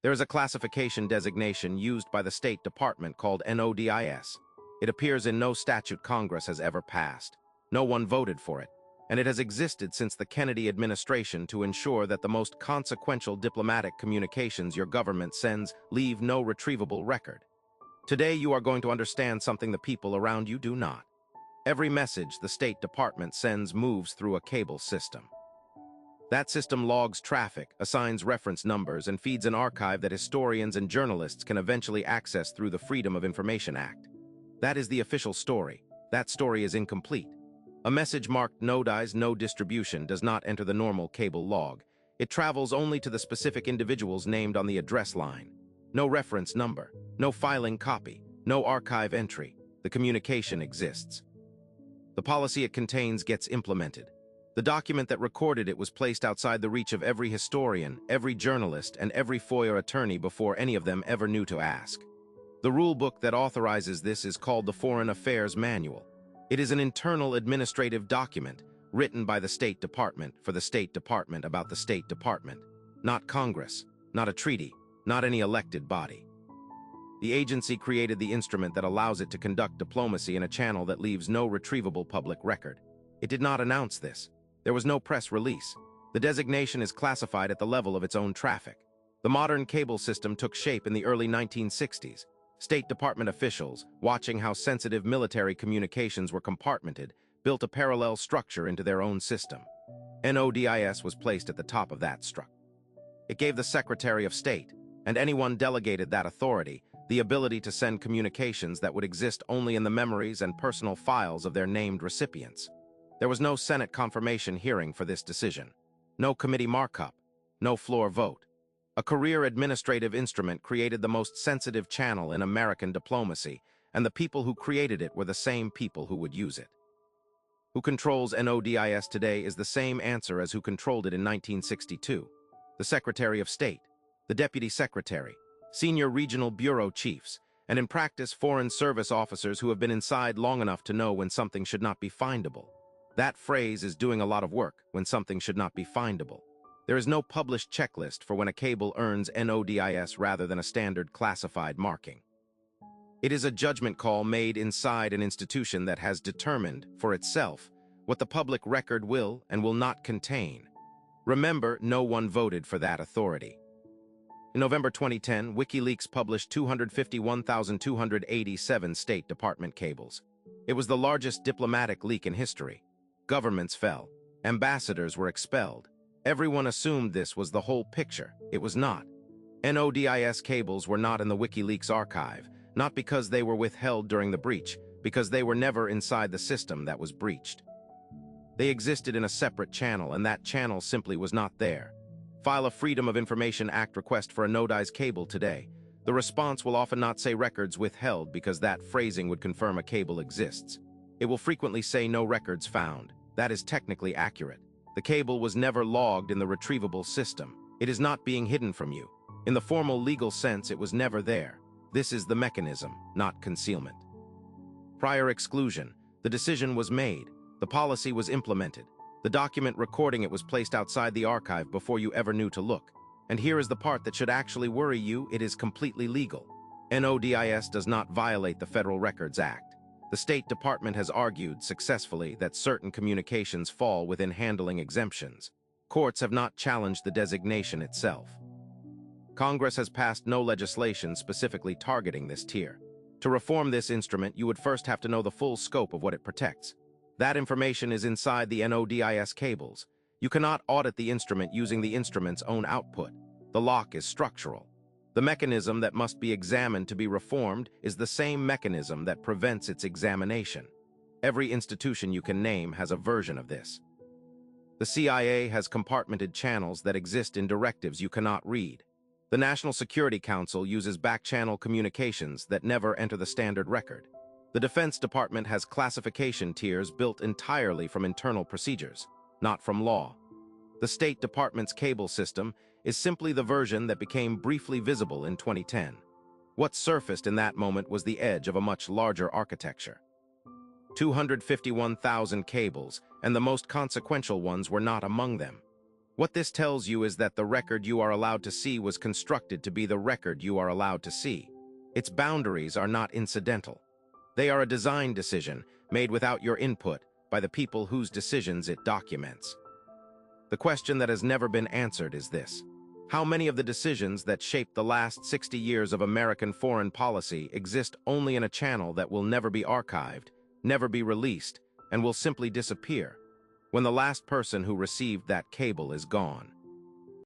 There is a classification designation used by the State Department called NODIS. It appears in no statute Congress has ever passed. No one voted for it, and it has existed since the Kennedy administration to ensure that the most consequential diplomatic communications your government sends leave no retrievable record. Today you are going to understand something the people around you do not. Every message the State Department sends moves through a cable system. That system logs traffic, assigns reference numbers, and feeds an archive that historians and journalists can eventually access through the Freedom of Information Act. That is the official story. That story is incomplete. A message marked NODIS no distribution does not enter the normal cable log. It travels only to the specific individuals named on the address line. No reference number, no filing copy, no archive entry. The communication exists. The policy it contains gets implemented. The document that recorded it was placed outside the reach of every historian, every journalist, and every FOIA attorney before any of them ever knew to ask. The rule book that authorizes this is called the Foreign Affairs Manual. It is an internal administrative document written by the State Department for the State Department about the State Department, not Congress, not a treaty, not any elected body. The agency created the instrument that allows it to conduct diplomacy in a channel that leaves no retrievable public record. It did not announce this. There was no press release. The designation is classified at the level of its own traffic. The modern cable system took shape in the early 1960s. State Department officials, watching how sensitive military communications were compartmented, built a parallel structure into their own system. NODIS was placed at the top of that structure. It gave the Secretary of State, and anyone delegated that authority, the ability to send communications that would exist only in the memories and personal files of their named recipients. There was no Senate confirmation hearing for this decision, no committee markup, no floor vote. A career administrative instrument created the most sensitive channel in American diplomacy, and the people who created it were the same people who would use it. Who controls NODIS today is the same answer as who controlled it in 1962. The Secretary of State, the Deputy Secretary, senior regional bureau chiefs, and in practice Foreign Service officers who have been inside long enough to know when something should not be findable. That phrase is doing a lot of work when something should not be findable. There is no published checklist for when a cable earns NODIS rather than a standard classified marking. It is a judgment call made inside an institution that has determined, for itself, what the public record will and will not contain. Remember, no one voted for that authority. In November 2010, WikiLeaks published 251,287 State Department cables. It was the largest diplomatic leak in history. Governments fell. Ambassadors were expelled. Everyone assumed this was the whole picture. It was not. NODIS cables were not in the WikiLeaks archive, not because they were withheld during the breach, because they were never inside the system that was breached. They existed in a separate channel, and that channel simply was not there. File a Freedom of Information Act request for a NODIS cable today. The response will often not say records withheld because that phrasing would confirm a cable exists. It will frequently say no records found. That is technically accurate. The cable was never logged in the retrievable system. It is not being hidden from you. In the formal legal sense, it was never there. This is the mechanism, not concealment. Prior exclusion. The decision was made. The policy was implemented. The document recording it was placed outside the archive before you ever knew to look. And here is the part that should actually worry you: it is completely legal. NODIS does not violate the Federal Records Act. The State Department has argued successfully that certain communications fall within handling exemptions. Courts have not challenged the designation itself. Congress has passed no legislation specifically targeting this tier. To reform this instrument, you would first have to know the full scope of what it protects. That information is inside the NODIS cables. You cannot audit the instrument using the instrument's own output. The lock is structural. The mechanism that must be examined to be reformed is the same mechanism that prevents its examination. Every institution you can name has a version of this. The CIA has compartmented channels that exist in directives you cannot read. The National Security Council uses back-channel communications that never enter the standard record. The Defense Department has classification tiers built entirely from internal procedures, not from law. The State Department's cable system is simply the version that became briefly visible in 2010. What surfaced in that moment was the edge of a much larger architecture. 251,000 cables, and the most consequential ones were not among them. What this tells you is that the record you are allowed to see was constructed to be the record you are allowed to see. Its boundaries are not incidental. They are a design decision made without your input by the people whose decisions it documents. The question that has never been answered is this: how many of the decisions that shaped the last 60 years of American foreign policy exist only in a channel that will never be archived, never be released, and will simply disappear when the last person who received that cable is gone?